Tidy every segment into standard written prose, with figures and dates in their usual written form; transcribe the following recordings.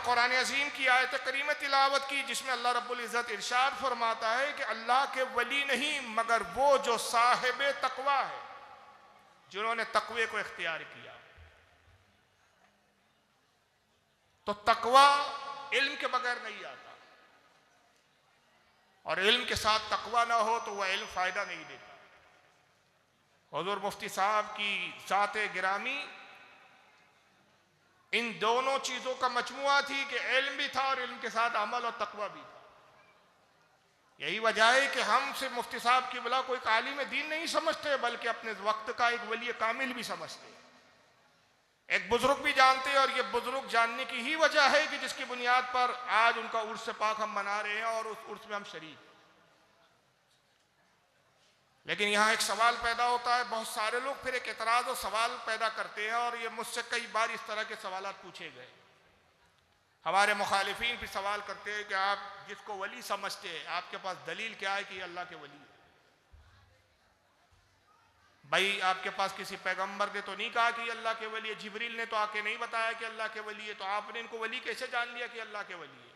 कुरान अजीम की आयत करीम तिलावत की जिसमें अल्लाह रब्बुल इज़्ज़त इरशाद फरमाता है कि अल्लाह के वली नहीं मगर वो जो साहिब तकवा है, जिन्होंने तकवे को इख्तियार किया। तो तकवा इल्म के बगैर नहीं आता, और इल्म के साथ तकवा ना हो तो वह इल्म फायदा नहीं देता। हुजूर मुफ्ती साहब की ज़ात गिरामी इन दोनों चीजों का मजमुआ थी कि इल्म भी था और इल्म के साथ अमल और तकवा भी था। यही वजह है कि हम सिर्फ मुफ्ती साहब की बला कोई आलिम दीन नहीं समझते, बल्कि अपने वक्त का एक वली कामिल भी समझते, एक बुजुर्ग भी जानते हैं। और ये बुजुर्ग जानने की ही वजह है कि जिसकी बुनियाद पर आज उनका उर्स पाक हम मना रहे हैं और उस उर्स में हम शरीक। लेकिन यहाँ एक सवाल पैदा होता है, बहुत सारे लोग फिर एक एतराज और सवाल पैदा करते हैं, और ये मुझसे कई बार इस तरह के सवाल पूछे गए। हमारे मुखालिफीन भी सवाल करते हैं कि आप जिसको वली समझते हैं आपके पास दलील क्या है कि ये अल्लाह के वली है? भाई आपके पास किसी पैगंबर ने तो नहीं कहा कि ये अल्लाह के वली है, जिब्रील ने तो आके नहीं बताया कि अल्लाह के वली है, तो आपने इनको वली कैसे जान लिया कि अल्लाह के वली है?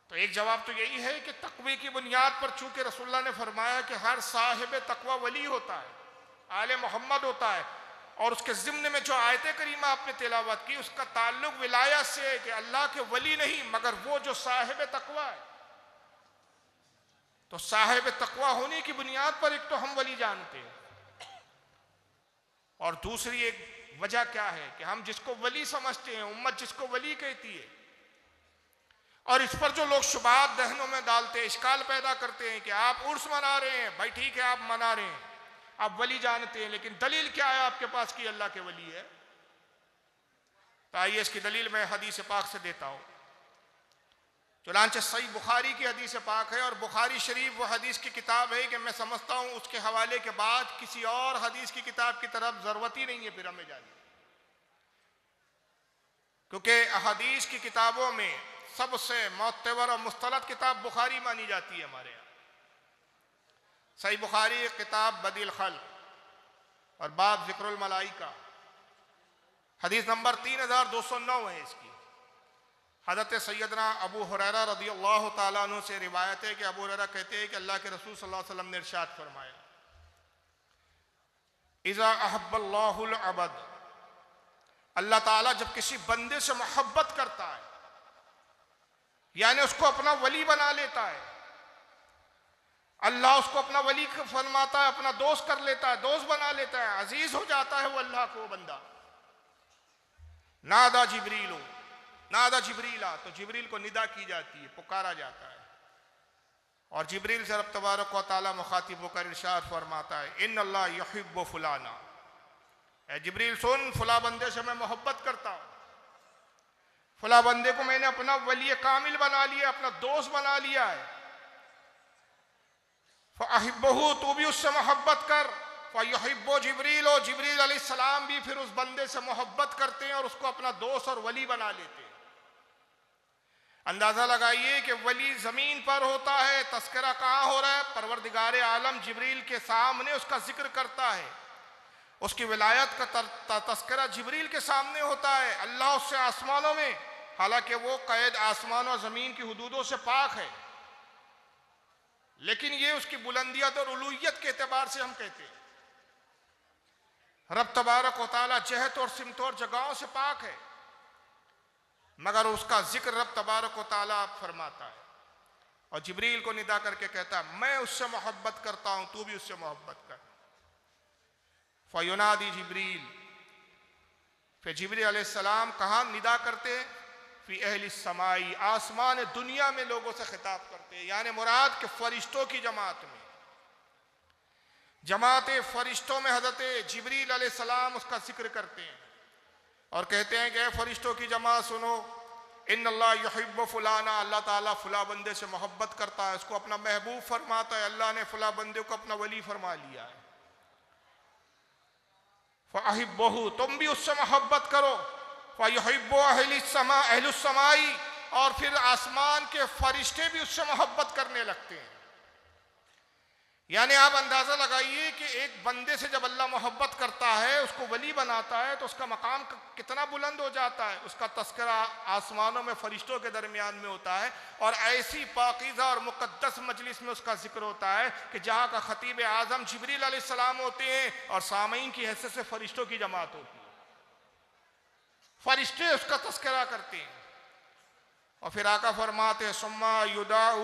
तो एक जवाब तो यही है कि तकवे की बुनियाद पर चूंकि रसूलुल्लाह ने फरमाया कि हर साहिब तकवा वली होता है, आले मोहम्मद होता है, और उसके ज़िम्न में जो आयत करीमा आपने तिलावत की उसका ताल्लुक विलायत से है कि अल्लाह के वली नहीं मगर वो जो साहिब तकवा है। तो साहिब तकवा होने की बुनियाद पर एक तो हम वली जानते हैं, और दूसरी एक वजह क्या है कि हम जिसको वली समझते हैं, उम्मत जिसको वली कहती है, और इस पर जो लोग शुबात दहनों में डालते हैं, इश्काल पैदा करते हैं कि आप उर्स मना रहे हैं, भाई ठीक है आप मना रहे हैं, आप वली जानते हैं, लेकिन दलील क्या है आपके पास कि अल्लाह के वली है? तो आइए इसकी दलील मैं हदीस पाक से देता हूं। चुनांचे सही बुखारी की हदीस पाक है, और बुखारी शरीफ वो हदीस की किताब है कि मैं समझता हूं उसके हवाले के बाद किसी और हदीस की किताब की तरफ जरूरत ही नहीं है फिर हमें जाने, क्योंकि हदीस की किताबों में सबसे मोतबर और मुस्तलद किताब बुखारी मानी जाती है हमारे यहाँ। सही बुखारी किताब बदिल खल्क और बाब जिक्रुल मलाइका, हदीस नंबर 3209 है इसकी। हज़रत सैयदना अबू हुरैरा रज़ियल्लाहु ताला अन्हु से रिवायत है कि अबू हुरैरा कहते हैं कि अल्लाह के रसूल सल्लल्लाहु अलैहि वसल्लम ने इरशाद फरमाया, इज़ा अहब्बल्लाहुल अबद, अल्लाह ताला जब किसी बंदे से मोहब्बत करता है, यानी उसको अपना वली बना लेता है, अल्लाह उसको अपना वली फरमाता है, अपना दोस्त कर लेता है, दोस्त बना लेता है, अजीज हो जाता है वो अल्लाह को बंदा। नादा जिब्रील, नादा जिब्रीला, तो जिब्रील को निदा की जाती है, पुकारा जाता है, और जिब्रील से रब तबारक व तआला मुखातिब होकर इरशाद फरमाता है, इन्नल्लाह युहिब्बु फुलाना, ए जिब्रील सुन, फुला बंदे से मैं मोहब्बत करता हूँ, फुला बंदे को मैंने अपना वली कामिल बना लिया, अपना दोस्त बना लिया है, फ़अहिब्बहु, तू भी उससे मोहब्बत कर, फ़युहिब्बु जिब्रील, और जिब्रील अलैहिस्सलाम भी फिर उस बंदे से मोहब्बत करते हैं और उसको अपना दोस्त और वली बना लेते हैं। अंदाजा लगाइए कि वली जमीन पर होता है, तस्करा कहाँ हो रहा है? परवरदिगार आलम जिब्रील के सामने उसका जिक्र करता है, उसकी विलायत का तस्करा जिब्रील के सामने होता है। अल्लाह उससे आसमानों में, हालांकि वो कैद आसमान और ज़मीन की हुदूदों से पाक है, लेकिन ये उसकी बुलंदियत और उलूहियत के एतबार से हम कहते हैं। रब तबारक व तआला जहत और सिमत और जगहों से पाक है, मगर उसका जिक्र रब तबारक व तआला फरमाता है, और जिब्रील को निदा करके कहता है मैं उससे मोहब्बत करता हूं, तू भी उससे मोहब्बत कर। फ़युनादी जिब्रील, फिर जिब्रील अलैहिस्सलाम कहाँ निदा करते हैं? फी अहली समाई, आसमान दुनिया में लोगों से खिताब करते हैं, यानी मुराद के फरिश्तों की जमात में, जमात फरिश्तों में हज़रत जिब्रील अलैहिस्सलाम उसका जिक्र करते हैं और कहते हैं कि फरिश्तों की जमात सुनो, इन्नल्लाह युहिब्बु फुलाना, अल्लाह ताला फुला बंदे से मोहब्बत करता है, उसको अपना महबूब फरमाता है, अल्लाह ने फुला बंदे को अपना वली फरमा लिया है। फ़अहिब्बहु, तुम भी उससे मोहब्बत करो, फ़युहिब्बु अहलुस समाई, और फिर आसमान के फरिश्ते भी उससे मोहब्बत करने लगते हैं। यानी आप अंदाजा लगाइए कि एक बंदे से जब अल्लाह मोहब्बत करता है, उसको वली बनाता है, तो उसका मकाम कितना बुलंद हो जाता है। उसका तस्करा आसमानों में फरिश्तों के दरमियान में होता है, और ऐसी पाकीज़ा और मुक़द्दस मजलिस में उसका जिक्र होता है कि जहाँ का खतीब आज़म जिब्रील अलैहिस्सलाम होते हैं और सामीन की हैसियत से फरिश्तों की जमात होती है। फरिश्ते उसका तस्करा करते हैं। और फिर आका फरमाते सुम्मा युदाउ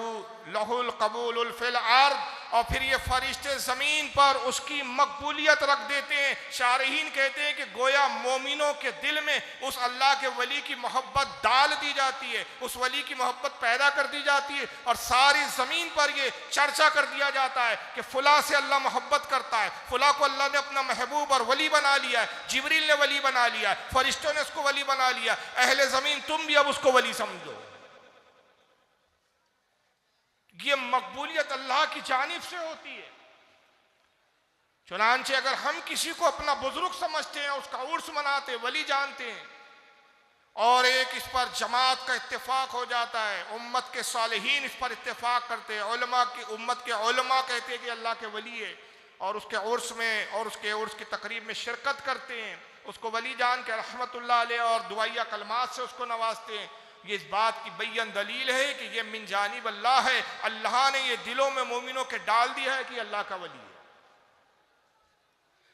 लहुल कबूलुल फिल अर्द, और फिर ये फरिश्ते ज़मीन पर उसकी मकबूलियत रख देते हैं। शारहीन कहते हैं कि गोया मोमिनों के दिल में उस अल्लाह के वली की मोहब्बत डाल दी जाती है, उस वली की मोहब्बत पैदा कर दी जाती है, और सारी ज़मीन पर ये चर्चा कर दिया जाता है कि फ़ुला से अल्लाह मोहब्बत करता है, फ़ुला को अल्लाह ने अपना महबूब और वली बना लिया है, जिब्रील ने वली बना लिया है, फरिश्तों ने उसको वली बना लिया। अहले ज़मीन तुम भी अब उसको वली समझो। ये मकबूलियत अल्लाह की जानिब से होती है। चुनांचे अगर हम किसी को अपना बुजुर्ग समझते हैं, उसका उर्स मनाते हैं, वली जानते हैं, और एक इस पर जमात का इत्तेफाक हो जाता है, उम्मत के सालिहीन इस पर इत्तेफाक करते हैं, उलमा की उम्मत के उलमा कहते हैं कि अल्लाह के वली है, और उसके उर्स में और उसके उर्स की तकरीब में शिरकत करते हैं, उसको वली जान के रहमतुल्लाह अलैह और दुआया कलमात से उसको नवाजते हैं। ये इस बात की बैयन दलील है कि ये मिन जानिब अल्लाह है। अल्लाह ने ये दिलों में मोमिनों के डाल दिया है कि अल्लाह का वली है।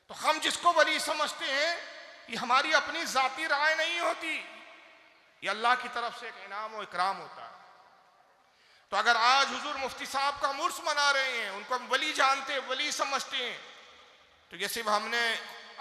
तो हम जिसको वली समझते हैं, ये हमारी अपनी जाती राय नहीं होती, ये अल्लाह की तरफ से एक इनाम और इकराम होता है। तो अगर आज हुजूर मुफ्ती साहब का हम उर्स मना रहे हैं, उनको हम वली जानते हैं, वली समझते हैं, तो ये सिर्फ हमने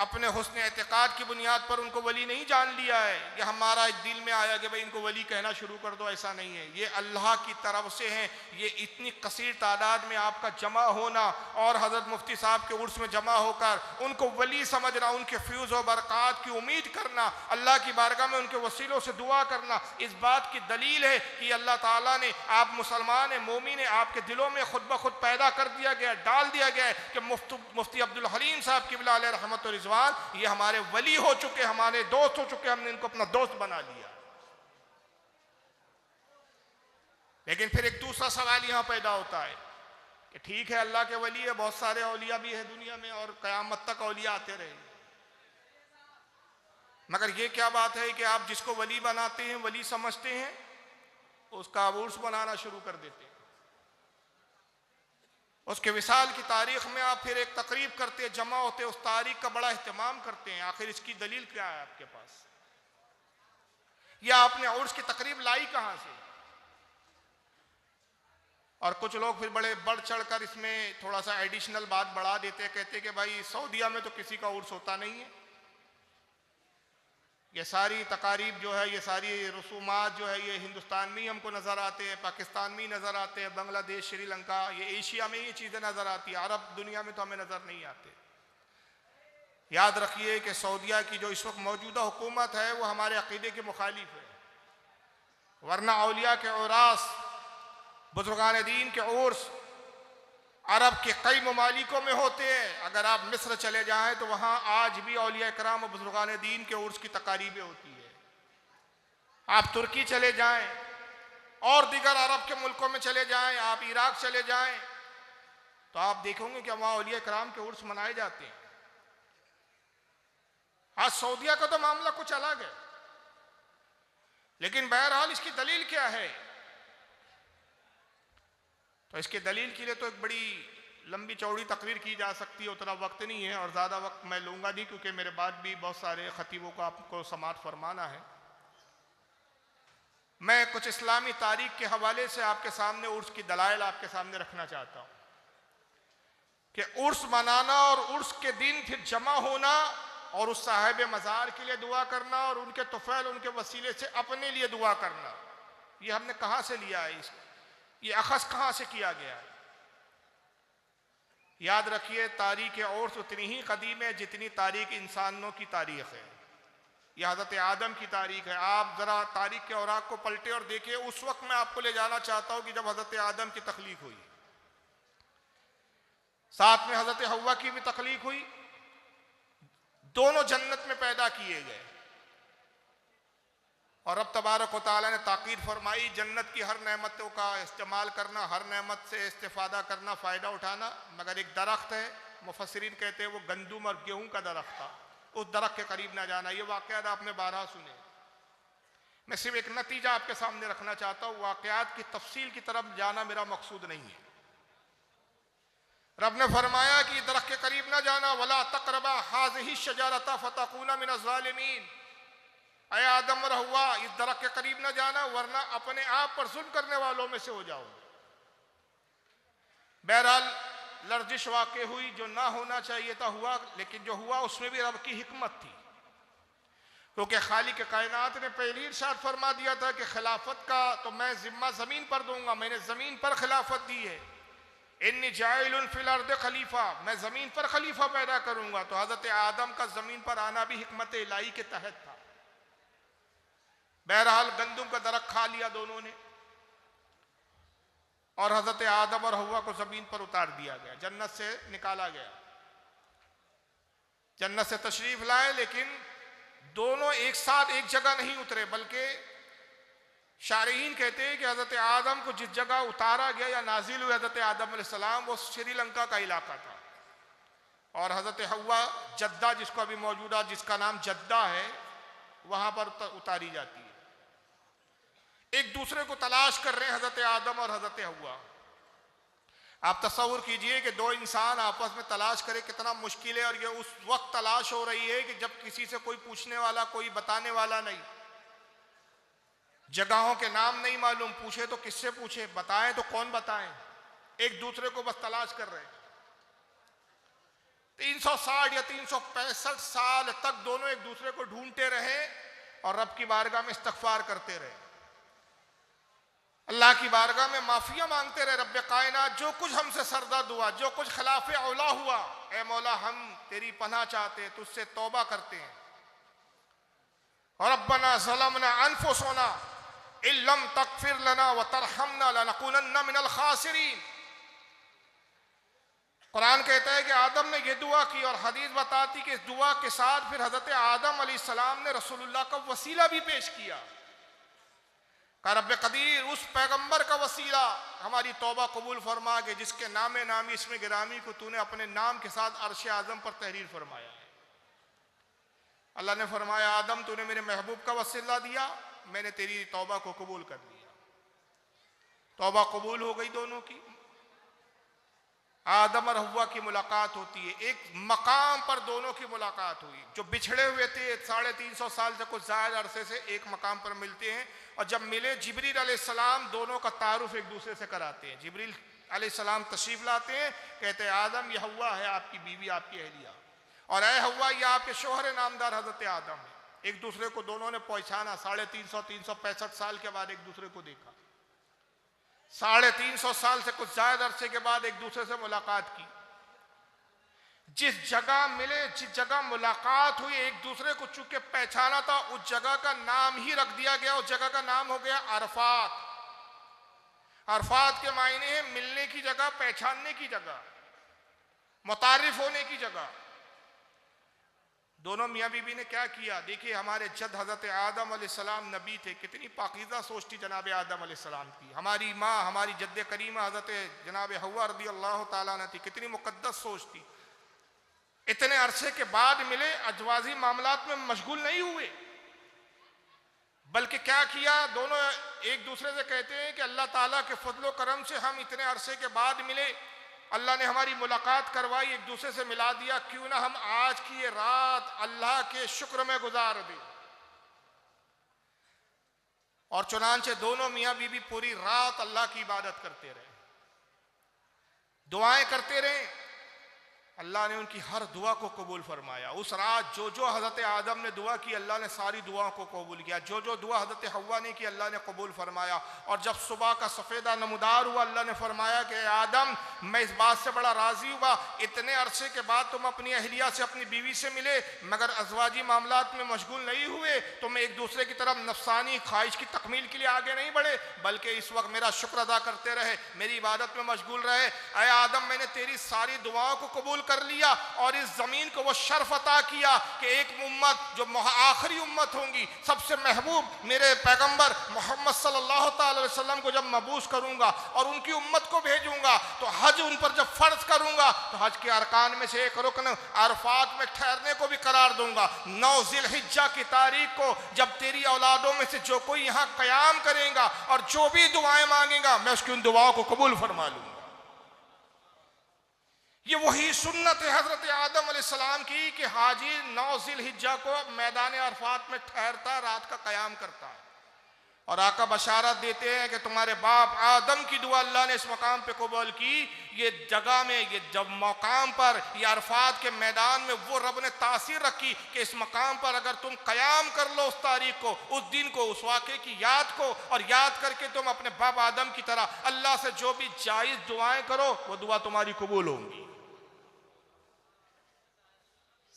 अपने हुस्न एतकाद की बुनियाद पर उनको वली नहीं जान लिया है, ये हमारा दिल में आया कि भाई इनको वली कहना शुरू कर दो, ऐसा नहीं है। ये अल्लाह की तरफ से है। ये इतनी कसीर तादाद में आपका जमा होना और हज़रत मुफ्ती साहब के उर्स में जमा होकर उनको वली समझना, उनके फ्यूज़ और बरक़ात की उम्मीद करना, अल्लाह की बारगाह में उनके वसीलों से दुआ करना, इस बात की दलील है कि अल्लाह ताला ने, आप मुसलमान मोमिन है, आपके दिलों में खुद ब खुद पैदा कर दिया गया, डाल दिया गया है कि मुफ्ती अब्दुल हलीम साहब क़िबला अलैह रहमत व रिज़वान ये हमारे वली हो चुके, हमारे दोस्त हो चुके, हमने इनको अपना दोस्त बना लिया। लेकिन फिर एक दूसरा सवाल यहां पैदा होता है कि ठीक है अल्लाह के वली है, बहुत सारे औलिया भी है दुनिया में और क़यामत तक औलिया आते रहेंगे, मगर ये क्या बात है कि आप जिसको वली बनाते हैं, वली समझते हैं, उसका उर्स बनाना शुरू कर देते हैं। उसके विसाल की तारीख में आप फिर एक तकरीब करते, जमा होते, उस तारीख का बड़ा एहतमाम करते हैं। आखिर इसकी दलील क्या है आपके पास? या आपने उर्स की तकरीब लाई कहां से? और कुछ लोग फिर बड़े बढ़ चढ़कर इसमें थोड़ा सा एडिशनल बात बढ़ा देते हैं, कहते हैं कि भाई सऊदीया में तो किसी का उर्स होता नहीं है, ये सारी तकारीब जो है, ये सारी रसूमात जो है, ये हिंदुस्तान में ही हमको नज़र आते हैं, पाकिस्तान में ही नज़र आते हैं, बांग्लादेश, श्रीलंका, ये एशिया में ये चीज़ें नज़र आती है, अरब दुनिया में तो हमें नज़र नहीं आते। याद रखिए कि सऊदीया की जो इस वक्त मौजूदा हुकूमत है वो हमारे अकीदे के मुखालिफ है, वरना औलिया के औरास, बुजुर्गान दीन के उर्स अरब के कई ममालिकों में होते हैं। अगर आप मिस्र चले जाएं तो वहाँ आज भी औलिया इकराम और बुजुर्गान दीन के उर्स की तकारीबें होती है। आप तुर्की चले जाएं और दीगर अरब के मुल्कों में चले जाएं, आप इराक चले जाएं, तो आप देखोगे कि वहाँ औलिया इकराम के उर्स मनाए जाते हैं। आज सऊदीया का तो मामला कुछ अलग है, लेकिन बहरहाल इसकी दलील क्या है? तो इसके दलील के लिए तो एक बड़ी लंबी चौड़ी तकरीर की जा सकती है, उतना वक्त नहीं है और ज़्यादा वक्त मैं लूँगा नहीं, क्योंकि मेरे बाद भी बहुत सारे ख़तीबों को आपको समाअत फरमाना है। मैं कुछ इस्लामी तारीख़ के हवाले से आपके सामने उर्स की दलाइल आपके सामने रखना चाहता हूँ कि उर्स मनाना और उर्स के दिन फिर जमा होना और उस साहिब मज़ार के लिए दुआ करना और उनके तुफ़ैल, उनके वसीले से अपने लिए दुआ करना, ये हमने कहाँ से लिया है? ये अखज़ कहाँ से किया गया है? याद रखिए तारीख़ उर्स उतनी ही कदीम है जितनी तारीख़ इंसानों की तारीख़ है। यह हज़रत आदम की तारीख़ है। आप ज़रा तारीख़ के औराक को पलटे और देखिए, उस वक्त मैं आपको ले जाना चाहता हूँ कि जब हज़रत आदम की तख्लीक हुई, साथ में हज़रत हव्वा की भी तख्लीक हुई, दोनों जन्नत में पैदा किए गए। और रब तबारक व तआला ने ताकीद फरमाई जन्नत की हर नेमतों का इस्तेमाल करना, हर नेमत से इस्तेफादा करना, फ़ायदा उठाना, मगर एक दरख्त है, मुफस्सिरीन कहते हैं वो गंदुम और गेहूं का दरख्त था, उस दरख्त के करीब ना जाना। ये वाक़यात आपने 12 सुने। मैं सिर्फ एक नतीजा आपके सामने रखना चाहता हूँ, वाक़यात की तफसील की तरफ जाना मेरा मकसूद नहीं है। रब ने फरमाया कि दरख्त के करीब ना जाना, वला तक़रबा हाज़िही शजरता फ़तकूना मिनज़ ज़ालिमीन। ऐ आदम और हव्वा, इस दरख्त के करीब ना जाना वरना अपने आप पर जुल्म करने वालों में से हो जाओ। बहरहाल लर्जिश वाक़ई हुई, जो ना होना चाहिए था हुआ, लेकिन जो हुआ उसमें भी रब की हिकमत थी, क्योंकि खालिक कायनात ने पहले इरशाद फरमा दिया था कि खिलाफत का तो मैं जिम्मा ज़मीन पर दूंगा, मैंने ज़मीन पर खिलाफत दी है। इन्नी जाइलुन फिल अर्द खलीफा, मैं ज़मीन पर खलीफा पैदा करूंगा। तो हज़रत आदम का ज़मीन पर आना भी हिकमत इलाही के तहत था। बहरहाल गंदुम का दरख्त खा लिया दोनों ने, और हज़रत आदम और हव्वा को ज़मीन पर उतार दिया गया, जन्नत से निकाला गया। जन्नत से तशरीफ लाए, लेकिन दोनों एक साथ एक जगह नहीं उतरे, बल्कि शारीहीन कहते हैं कि हज़रत आदम को जिस जगह उतारा गया या नाजिल हुए हज़रत आदम अलैहिस्सलाम, वो श्रीलंका का इलाका था, और हज़रत हव्वा जद्दा, जिसको अभी मौजूदा जिसका नाम जद्दा है, वहां पर उतारी जाती है। एक दूसरे को तलाश कर रहे हैं हज़रत आदम और हज़रत हव्वा। आप तसव्वुर कीजिए कि दो इंसान आपस में तलाश करे, कितना मुश्किल है। और ये उस वक्त तलाश हो रही है कि जब किसी से कोई पूछने वाला, कोई बताने वाला नहीं, जगहों के नाम नहीं मालूम, पूछे तो किससे पूछे, बताएं तो कौन बताएं, एक दूसरे को बस तलाश कर रहे हैं। 360 या 365 साल तक दोनों एक दूसरे को ढूंढते रहे और रब की बारगाह में इस्तग़फ़ार करते रहे, अल्लाह की बारगाह में माफिया मांगते रहे। रब्बे कायनात, जो कुछ हमसे सरदर्द हुआ, जो कुछ खिलाफे औला हुआ, ए मौला हम तेरी पनाह चाहते हैं, तुझसे तौबा करते हैं। रब्बना ज़लमना अनफुसना इल्लम तग़फ़िर लना व तरहमना लनकुनन्ना मिनल खासिरीन। कुरान कहता है कि आदम ने यह दुआ की, और हदीस बताती कि इस दुआ के साथ फिर हज़रत आदम अलैहिस्सलाम ने रसूलुल्लाह का वसीला भी पेश किया। का रब्बे कदीर, उस पैगंबर का वसीला हमारी तौबा कबूल फरमा के जिसके नामे नामी इसमें गिरामी को तूने अपने नाम के साथ अर्श आज़म पर तहरीर फरमाया है। अल्लाह ने फरमाया, आदम तूने मेरे महबूब का वसीला दिया, मैंने तेरी तौबा को कबूल कर लिया। तौबा कबूल हो गई दोनों की। आदम और हव्वा की मुलाकात होती है, एक मकाम पर दोनों की मुलाकात हुई। जो बिछड़े हुए थे 350 साल से कुछ ज़्यादा अरसे से एक मकाम पर मिलते हैं, और जब मिले जिब्रील अलैहिस्सलाम दोनों का तारुफ एक दूसरे से कराते हैं। जिब्रील अलैहिस्सलाम तशरीफ लाते हैं, कहते हैं आदम ये हव्वा है आपकी बीवी, आपकी अहलिया, और ऐ हव्वा ये आपके शोहर नामदार हज़रत आदम है। एक दूसरे को दोनों ने पहचाना। 365 साल के बाद एक दूसरे को देखा। 350 साल से कुछ ज्यादा अरसे के बाद एक दूसरे से मुलाकात की। जिस जगह मिले, जिस जगह मुलाकात हुई, एक दूसरे को चूंकि पहचाना था, उस जगह का नाम ही रख दिया गया। उस जगह का नाम हो गया अरफात। अरफात के मायने हैं मिलने की जगह, पहचानने की जगह, मुतारिफ होने की जगह। दोनों मियाँ बीबी ने क्या किया? देखिए, हमारे जद हज़रत आदम अलैहिस्सलाम नबी थे, कितनी पाकीज़ा सोच थी जनाब आदम अलैहिस्सलाम की। हमारी माँ, हमारी जद्द करीमा हज़रत जनाब हव्वा रज़ी अल्लाह ताला अन्हा थी, कितनी मुक़द्दस सोच थी। इतने अरसे के बाद मिले, अजवाजी मामलात में मशगूल नहीं हुए, बल्कि क्या किया, दोनों एक दूसरे से कहते हैं कि अल्लाह ताला के फजलो करम से हम इतने अरसे के बाद मिले, अल्लाह ने हमारी मुलाकात करवाई, एक दूसरे से मिला दिया, क्यों ना हम आज की ये रात अल्लाह के शुक्र में गुजार दें। और चुनांचे दोनों मियाँ बीबी पूरी रात अल्लाह की इबादत करते रहे, दुआएं करते रहे। अल्लाह ने उनकी हर दुआ को कबूल फरमाया। उस रात जो जो हज़रत आदम ने दुआ की, अल्लाह ने सारी दुआओं को कबूल किया। जो जो दुआ हज़रत हव्वा ने की, अल्लाह ने कबूल फरमाया। और जब सुबह का सफ़ेदा नमदार हुआ, अल्लाह ने फरमाया कि आदम, मैं इस बात से बड़ा राज़ी हुआ, इतने अरसे के बाद तुम अपनी अहलिया से, अपनी बीवी से मिले, मगर अज़वाजी मामलात में मशगूल नहीं हुए, तुम एक दूसरे की तरफ नफसानी ख्वाहिश की तकमील के लिए आगे नहीं बढ़े, बल्कि इस वक्त मेरा शुक्र अदा करते रहे, मेरी इबादत में मशगूल रहे। ऐ आदम, मैंने तेरी सारी दुआओं को कबूल कर लिया और इस ज़मीन को वो शर्फ अता किया कि एक उम्मत जो आखिरी उम्मत होंगी, सबसे महबूब मेरे पैगंबर मोहम्मद सल्लल्लाहु अलैहि वसल्लम को जब मबूस करूंगा और उनकी उम्मत को भेजूंगा तो हज उन पर जब फर्ज करूंगा तो हज के अरकान में से एक रुकन अरफात में ठहरने को भी करार दूंगा। 9 ज़िलहिज्जा की तारीख को जब तेरी औलादों में से जो कोई यहाँ क़याम करेगा और जो भी दुआएं मांगेगा मैं उसकी उन दुआओं को कबूल फरमा लूंगा। ये वही सुन्नत है हजरत आदम अलैहिस्सलाम की कि हाजी 9 ज़िलहिज्जा को मैदान अरफात में ठहरता, रात का क़याम करता है और आका बशारत देते हैं कि तुम्हारे बाप आदम की दुआ अल्लाह ने इस मकाम पे कबूल की। ये जगह में, ये जब मकाम पर, ये अरफात के मैदान में वो रब ने तासीर रखी कि इस मकाम पर अगर तुम क़याम कर लो उस तारीख को, उस दिन को, उस वाक़े की याद को, और याद करके तुम अपने बाप आदम की तरह अल्लाह से जो भी जायज़ दुआएं करो वो दुआ तुम्हारी कबूल होंगी।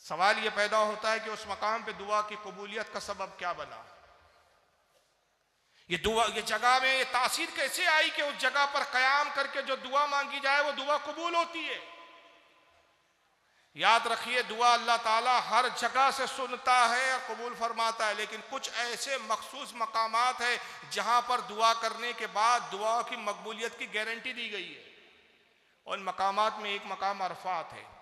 सवाल ये पैदा होता है कि उस मकाम पे दुआ की कबूलियत का सबब क्या बना? ये दुआ, ये जगह में ये तासीर कैसे आई कि उस जगह पर क़याम करके जो दुआ मांगी जाए वो दुआ कबूल होती है? याद रखिए, दुआ अल्लाह ताला हर जगह से सुनता है और कबूल फरमाता है, लेकिन कुछ ऐसे मखसूस मकामात है जहां पर दुआ करने के बाद दुआ की मकबूलियत की गारंटी दी गई है। उन मकामात में एक मकाम अरफात है।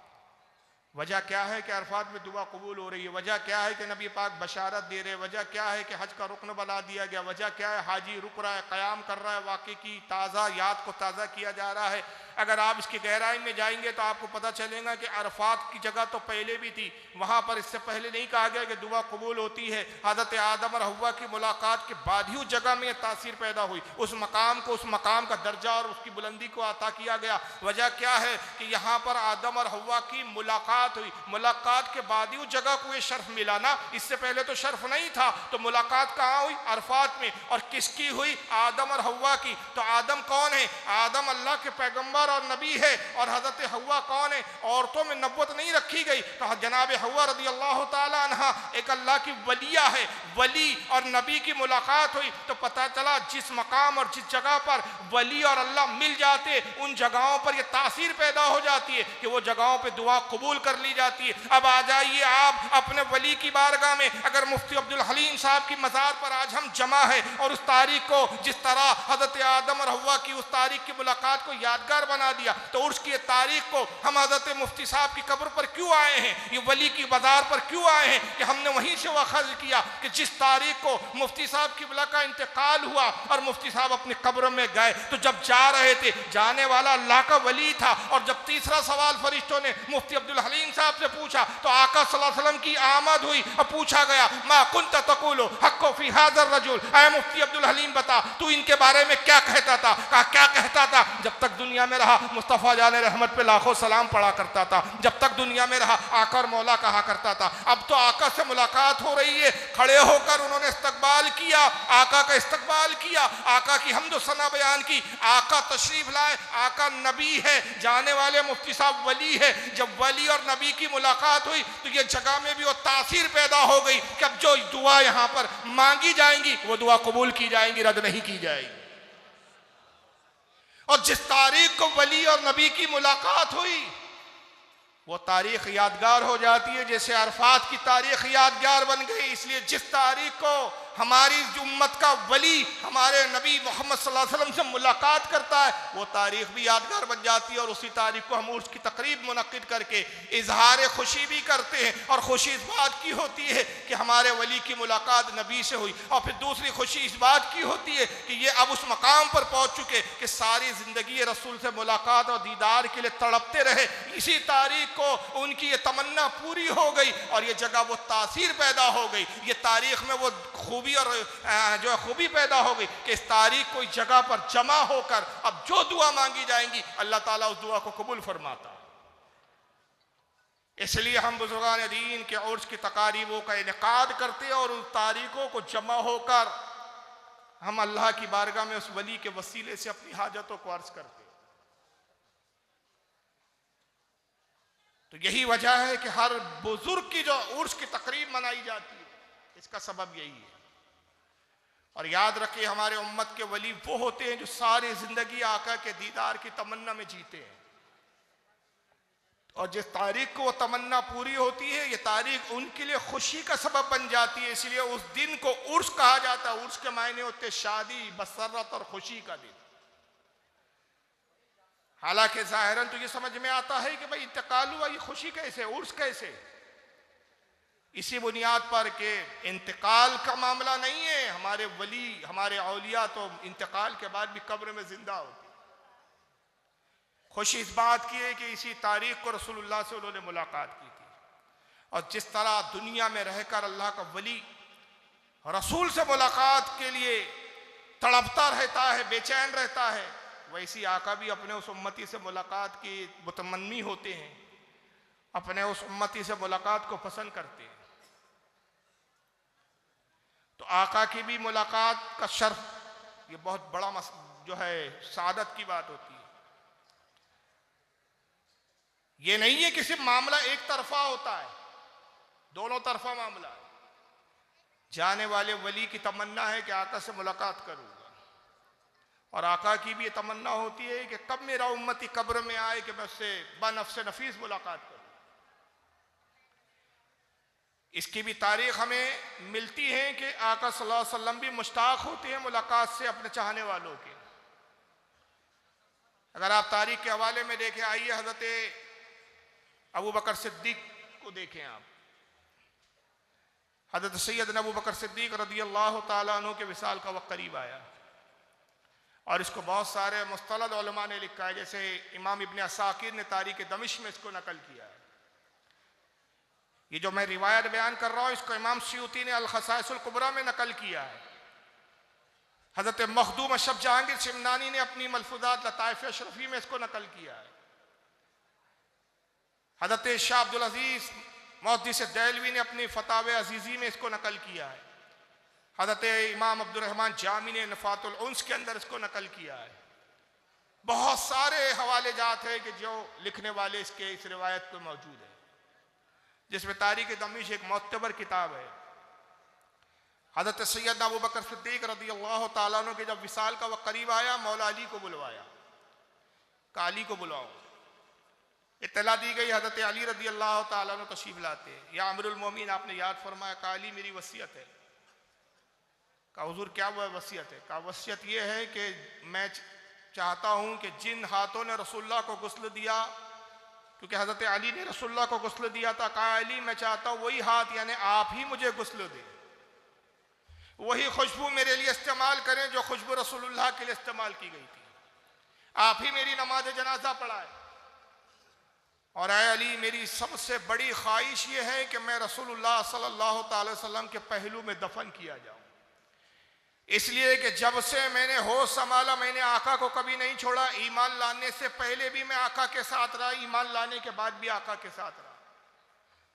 वजह क्या है कि अरफात में दुआ कबूल हो रही है? वजह क्या है कि नबी पाक बशारत दे रहे? वजह क्या है कि हज का रुकन बना दिया गया? वजह क्या है? हाजी रुक रहा है, क़याम कर रहा है, वाक़े की ताज़ा याद को ताज़ा किया जा रहा है। अगर आप इसकी गहराई में जाएंगे तो आपको पता चलेगा कि अरफात की जगह तो पहले भी थी, वहाँ पर इससे पहले नहीं कहा गया कि दुआ कबूल होती है। हज़रत आदम और हव्वा की मुलाकात के बाद ही उस जगह में तासीर पैदा हुई, उस मकाम को, उस मकाम का दर्जा और उसकी बुलंदी को अता किया गया। वजह क्या है कि यहाँ पर आदम और हव्वा की मुलाकात हुई, मुलाकात के बाद ही उस जगह को ये शर्फ मिला ना, इससे पहले तो शर्फ नहीं था। तो मुलाकात कहाँ हुई? अरफात में। और किसकी हुई? आदम और हव्वा की। तो आदम कौन है? आदम अल्लाह के पैगंबर और नबी है, और हजरत हव्वा कौन है? औरतों में नबुवत नहीं रखी गई, तो जनाब हव्वा रज़ी अल्लाह ताला अन्हा एक अल्लाह की वलिया है। वली और नबी की मुलाकात हुई तो पता चला जिस मकाम और जिस जगह पर वली और अल्लाह मिल जाते, उन जगहों पर यह तासीर पैदा हो जाती है कि वो जगहों पर दुआ कबूल कर ली जाती है। अब आ जाइए आप अपने वली की बारगाह में, अगर मुफ्ती अब्दुल हलीम साहब की मज़ार पर आज हम जमा है और उस तारीख को जिस तरह हजरत आदम और हव्वा की उस तारीख की मुलाकात को यादगार बना दिया, तो उर्स की तारीख को हम हजरत मुफ्ती साहब की कब्र पर क्यों आए हैं, ये वली की बाजार पर क्यों आए हैं कि हमने वहीं से वखज़ किया कि जिस तारीख को मुफ्ती साहब की बिला का इंतकाल हुआ और मुफ्ती साहब अपनी कब्र में गए, तो जब जा रहे थे जाने वाला अल्लाह का वली था। और जब तीसरा सवाल फरिश्तों ने मुफ्ती अब्दुल हलीम साहब से पूछा तो आका सल्लल्लाहु अलैहि वसल्लम की आमद हुई और पूछा गया, मा कुंत तक़ूलु हक़्क़ु फ़ी हाज़ा रजुल, ऐ मुफ्ती अब्दुल हलीम बता तू इनके बारे में क्या कहता था? कहा क्या कहता था? जब तक दुनिया में रहा मुस्तफ़ा जाने रहमत पे लाखों सलाम पढ़ा करता था, जब तक दुनिया में रहा आका और मौला कहा करता था। अब तो आका से मुलाकात हो रही है, खड़े होकर उन्होंने इस्तकबाल किया, आका का इस्तकबाल किया, आका की हम्द सना बयान की। आका तशरीफ लाए, आका नबी है, जाने वाले मुफ्ती साहब वली है। जब वली और नबी की मुलाकात हुई तो ये जगह में भी वो तासीर पैदा हो गई कि अब जो दुआ यहाँ पर मांगी जाएंगी वो दुआ कबूल की जाएंगी, रद्द नहीं की जाएगी। और जिस तारीख को वली और नबी की मुलाकात हुई वो तारीख यादगार हो जाती है, जैसे अरफात की तारीख यादगार बन गई। इसलिए जिस तारीख को हमारी उम्मत का वली हमारे नबी मोहम्मद सल्लल्लाहु अलैहि वसल्लम से मुलाकात करता है वो तारीख भी यादगार बन जाती है। और उसी तारीख को हम उर्स की तकरीब मुनक्किद करके इजहार खुशी भी करते हैं। और खुशी इस बात की होती है कि हमारे वली की मुलाकात नबी से हुई, और फिर दूसरी खुशी इस बात की होती है कि ये अब उस मकाम पर पहुँच चुके कि सारी ज़िंदगी रसूल से मुलाकात और दीदार के लिए तड़पते रहे। इसी तारीख को उनकी ये तमन्ना पूरी हो गई और ये जगह वो तासीर पैदा हो गई। ये तारीख में वो खूबी और जो खूबी पैदा हो गई कि इस तारीख को इस जगह पर जमा होकर अब जो दुआ मांगी जाएंगी अल्लाह ताला उस दुआ को कबूल फरमाता। इसलिए हम बुजुर्गान दीन के उर्स की तकारीबों का इनेकाद करते हैं और उन तारीखों को जमा होकर हम अल्लाह की बारगाह में उस वली के वसीले से अपनी हाजतों को अर्ज करते हैं। तो यही वजह है कि हर बुजुर्ग की जो उर्स की तकरीब मनाई जाती है, इसका सबब यही है। और याद रखिए हमारे उम्मत के वली वो होते हैं जो सारी जिंदगी आका के दीदार की तमन्ना में जीते हैं। और जिस तारीख को वो तमन्ना पूरी होती है, ये तारीख उनके लिए खुशी का सबब बन जाती है। इसलिए उस दिन को उर्स कहा जाता है। उर्स के मायने होते शादी, बसरत और खुशी का दिन। हालांकि ज़ाहिरन तो ये समझ में आता है कि भाई इंतकाल हुआ, ये खुशी कैसे, उर्स कैसे? इसी बुनियाद पर कि इंतकाल का मामला नहीं है। हमारे वली, हमारे औलिया तो इंतकाल के बाद भी कब्र में जिंदा होते। खुशी इस बात की है कि इसी तारीख को रसूलुल्लाह से उन्होंने मुलाकात की थी। और जिस तरह दुनिया में रहकर अल्लाह का वली रसूल से मुलाकात के लिए तड़पता रहता है, बेचैन रहता है, वैसी आका भी अपने उस उम्मती से मुलाकात की मुतमन्नी होते हैं, अपने उस उम्मती से मुलाकात को पसंद करते हैं। तो आका की भी मुलाकात का शर्फ, ये बहुत बड़ा जो है सादत की बात होती है। ये नहीं है कि सिर्फ मामला एक तरफा होता है, दोनों तरफा मामला है। जाने वाले वली की तमन्ना है कि आका से मुलाकात करूंगा, और आका की भी ये तमन्ना होती है कि कब मेरा उम्मती कब्र में आए कि मैं उससे बनफ्स नफीस मुलाकात करूं। इसकी भी तारीख हमें मिलती है कि आका सल्लल्लाहु अलैहि वसल्लम भी मुश्ताक होते हैं मुलाकात से अपने चाहने वालों के। अगर आप तारीख के हवाले में देखें, आइए हजरत अबू बकर सिद्दीक को देखें आप। हजरत सैयदना अबू बकर सिद्दीक रदियल्लाहु ताला अन्हु के विसाल का वक्त करीब आया, और इसको बहुत सारे मुस्तलद उलमा ने लिखा है। जैसे इमाम इब्न असाकिर ने तारीख दमिश्क में इसको नकल किया है। ये जो मैं रिवायत बयान कर रहा हूं, इसको इमाम सियूती ने अल खसाइसुल कुबरा में नकल किया है। हजरत मखदूम अशरफ जहांगीर शिमनानी ने अपनी मलफूजात लताइफ अशरफी में इसको नकल किया है। हजरत शाह अब्दुल अजीज मुहद्दिस देलवी ने अपनी फतावे अजीजी में इसको नकल किया है। हजरत इमाम अब्दुल रहमान जामी ने नफातुल उन्स के अंदर इसको नकल किया है। बहुत सारे हवाले जात है कि जो लिखने वाले इसके इस रिवायत को मौजूद है, जिसमें तारीख दमिश्क एक मोतबर किताब है। हजरत सैयदना अबू बकर सिद्दीक रदियल्लाहु ताला अन्हु के जब विसाल का वक्त करीब आया, मौला अली को बुलवाया, काली को बुलाओ। इत्तला दी गई, हजरत अली रदियल्लाहु ताला अन्हु तशरीफ लाते हैं। या अमीरुल मोमिनीन, आपने याद फरमाया, काली मेरी वसीयत है। कहा हुजूर क्या वसीयत है? कहा वसीयत ये है कि मैं चाहता हूं कि जिन हाथों ने रसूलुल्लाह को गुस्ल दिया, क्योंकि हजरत अली ने रसूलुल्लाह को गुस्ल दिया था, कहा अली मैं चाहता हूं वही हाथ, यानी आप ही मुझे गुस्ल दें, वही खुशबू मेरे लिए इस्तेमाल करें जो खुशबू रसूलुल्लाह के लिए इस्तेमाल की गई थी। आप ही मेरी नमाज जनाजा पढ़ाए। और आए अली, मेरी सबसे बड़ी ख्वाहिश ये है कि मैं रसूलुल्लाह सल्लल्लाहु अलैहि वसल्लम के पहलू में दफन किया जाऊं, इसलिए कि जब से मैंने होश संभाला मैंने आका को कभी नहीं छोड़ा। ईमान लाने से पहले भी मैं आका के साथ रहा, ईमान लाने के बाद भी आका के साथ रहा,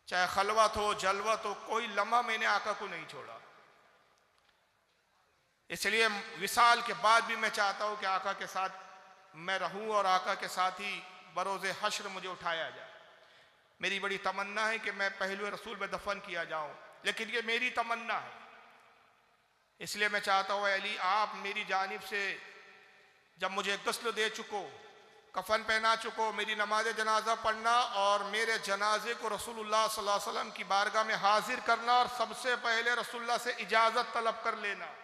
चाहे खलवत हो जलवत हो, कोई लम्हा मैंने आका को नहीं छोड़ा। इसलिए विसाल के बाद भी मैं चाहता हूं कि आका के साथ मैं रहूं और आका के साथ ही बरोज़े हश्र मुझे उठाया जाए। मेरी बड़ी तमन्ना है कि मैं पहलू रसूल में दफन किया जाऊं, लेकिन ये मेरी तमन्ना है, इसलिए मैं चाहता हूँ अली आप मेरी जानिब से जब मुझे गुस्ल दे चुको, कफन पहना चुको, मेरी नमाज जनाजा पढ़ना और मेरे जनाजे को रसूलुल्लाह सल्लल्लाहु अलैहि वसल्लम की बारगाह में हाजिर करना और सबसे पहले रसूलुल्लाह से इजाज़त तलब कर लेना।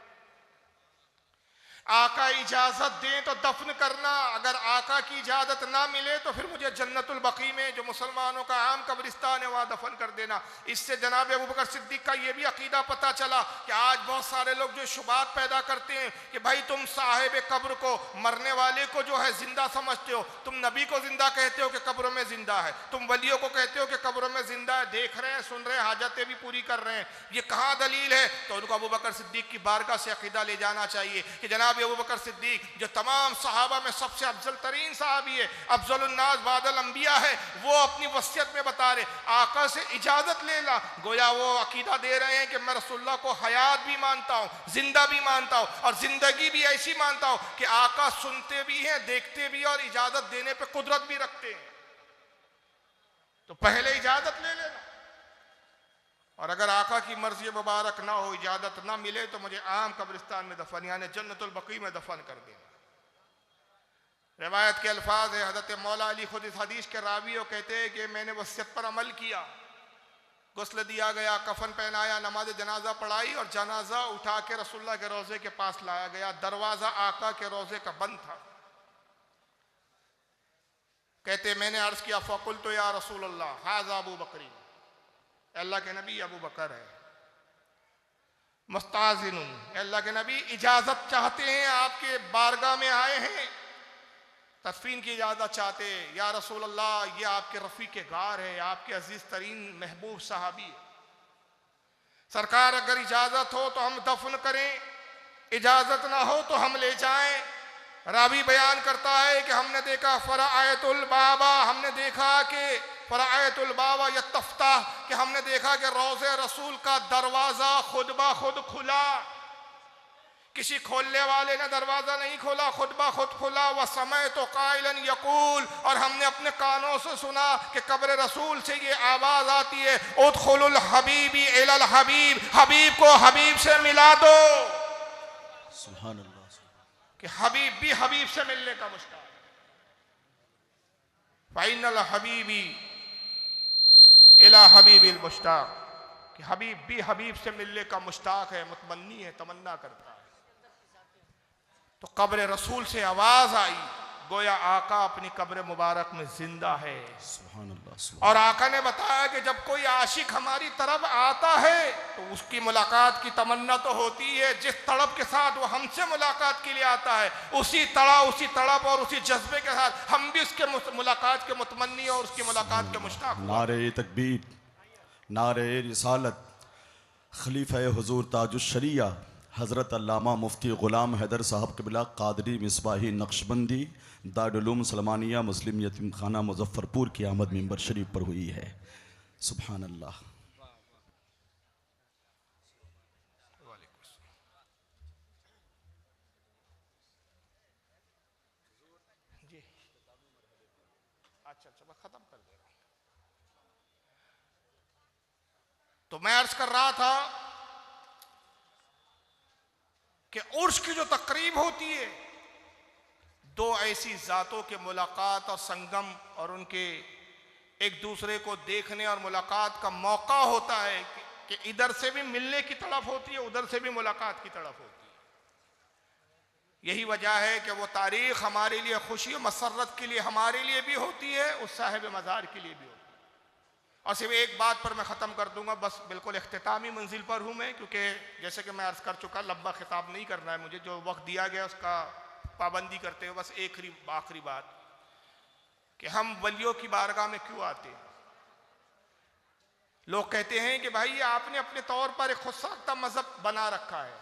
आका इजाजत दें तो दफन करना, अगर आका की इजाजत ना मिले तो फिर मुझे जन्नतुल बकी में जो मुसलमानों का आम कब्रिस्तान है वहां दफन कर देना। इससे जनाब अबू बकर सिद्दीक का यह भी अकीदा पता चला कि आज बहुत सारे लोग जो शुबात पैदा करते हैं कि भाई तुम साहिब कब्र को, मरने वाले को जो है जिंदा समझते हो, तुम नबी को जिंदा कहते हो कि कब्रों में जिंदा है, तुम वलियों को कहते हो कि कब्रों में जिंदा है, देख रहे हैं सुन रहे हैं हाजतें भी पूरी कर रहे हैं, ये कहाँ दलील है? तो उनको अबू बकर सिद्दीक की बारगाह से अकीदा ले जाना चाहिए कि जनाब अबू बकर सिद्दीक जो तमाम सहाबा में सबसे अफजल तरीन सहाबी है, अफजलुन नास बादल अंबिया है, वो अपनी वसीयत में बता रहे आका से इजाजत लेना। गोया वो अकीदा दे रहे हैं कि मैं रसूलुल्लाह को हयात भी मानता हूँ, जिंदा भी मानता हूँ और जिंदगी भी ऐसी मानता हूँ कि आका सुनते भी हैं, देखते भी और इजाजत देने पे कुदरत भी रखते हैं। तो पहले इजाजत ले लेना, और अगर आका की मर्जी मुबारक ना हो, इजाजत ना मिले तो मुझे आम कब्रिस्तान में दफन यानी जन्नतुल बकी में दफन कर देना। रिवायत के अल्फाज है, हज़रत मौला अली खुद इस हदीस के रावी और कहते हैं कि मैंने वसीयत पर अमल किया, गुस्ल दिया गया, कफन पहनाया, नमाज जनाजा पढ़ाई और जनाजा उठा के रसूलुल्लाह के रोज़े के पास लाया गया। दरवाज़ा आका के रोज़े का बंद था। कहते मैंने अर्ज़ किया, फ़कुल तो या रसूलल्लाह हाज़ा अबू बकरी, अल्लाह के नबी अबू बकर है। मुस्ताज़िनुन, अल्लाह के नबी इजाज़त चाहते हैं, आपके बारगाह में आए हैं, तदफीन की इजाज़त चाहते। या रसूल अल्लाह, ये आपके रफ़ीक़ गार है, आपके अजीज़ तरीन महबूब सहाबी है, सरकार अगर इजाज़त हो तो हम दफन करें, इजाज़त ना हो तो हम ले जाएं। रावी बयान करता है कि हमने देखा फ़राअयतुल बाबा, हमने देखा कि फ़राअयतुल बाबा यतफ़्ताह, कि हमने देखा कि रोज़े रसूल का दरवाज़ा खुद ब खुद खुला, किसी खोलने वाले ने दरवाजा नहीं खोला, खुद ब खुद खुला। व समय तो काइलन यकूल, और हमने अपने कानों से सुना कि कब्र रसूल से ये आवाज आती है, उदखुलुल हबीबी इलल हबीब, हबीब को हबीब से मिला दो। सुभान अल्लाह, कि हबीब भी हबीब से मिलने का मुश्ताक है। फ़इन्नल हबीबी इला हबीबिल मुश्ताक, कि हबीब भी हबीब से मिलने का मुश्ताक है, मुतमन्नी है, तमन्ना करता है। तो कब्र रसूल से आवाज आई, गोया आका अपनी कब्र मुबारक में जिंदा है। सुभान अल्लाह। और आका ने बताया कि जब कोई आशिक हमारी तरफ आता है तो उसकी मुलाकात की तमन्ना तो होती है, जिस तड़प के साथ वो हमसे मुलाकात के लिए आता है, उसी तड़प और उसी जज्बे के साथ हम भी उसके मुलाकात के मुतमन्नी और उसकी मुलाकात के मुश्ताक। नारे तकबीर, नारे रिसालत, खलीफा हुजूर ताजुश शरिया हज़रत अल्लामा मुफ्ती ग़ुलाम हैदर साहब क़िबला क़ादरी मिसबाही नक्शबंदी दारुल उलूम सलमानिया मुस्लिम यतीम खाना मुज़फ़्फ़रपुर की आमद मिंबर शरीफ पर हुई है। सुभान अल्लाह। जी अच्छा, मैं ख़त्म कर दे रहा हूँ। तो मैं अर्ज़ कर रहा था कि उर्स की जो तकरीब होती है, दो ऐसी ज़ातों के मुलाकात और संगम और उनके एक दूसरे को देखने और मुलाकात का मौका होता है कि इधर से भी मिलने की तड़प होती है, उधर से भी मुलाकात की तड़प होती है। यही वजह है कि वो तारीख़ हमारे लिए खुशी और मसरत के लिए हमारे लिए भी होती है, उस साहिब मज़ार के लिए भी होती है। और सिर्फ एक बात पर मैं ख़त्म कर दूंगा, बस बिल्कुल इख्तितामी मंजिल पर हूँ मैं, क्योंकि जैसे कि मैं अर्ज़ कर चुका, लंबा खिताब नहीं करना है मुझे, जो वक्त दिया गया उसका पाबंदी करते हुए बस एक आखिरी बात कि हम वलियों की बारगाह में क्यों आते हैं। लोग कहते हैं कि भाई आपने अपने तौर पर एक खुद साख्ता मज़हब बना रखा है,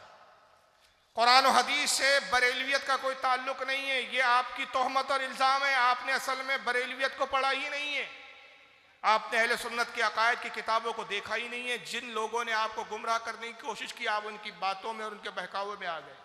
कुरान और हदीस से बरेलवियत का कोई ताल्लुक नहीं है, ये आपकी तोहमत और इल्ज़ाम है, आपने असल में बरेलवियत को पढ़ा ही नहीं है, आपने अहले सुन्नत के अकायद की किताबों को देखा ही नहीं है। जिन लोगों ने आपको गुमराह करने की कोशिश की, आप उनकी बातों में और उनके बहकावे में आ गए।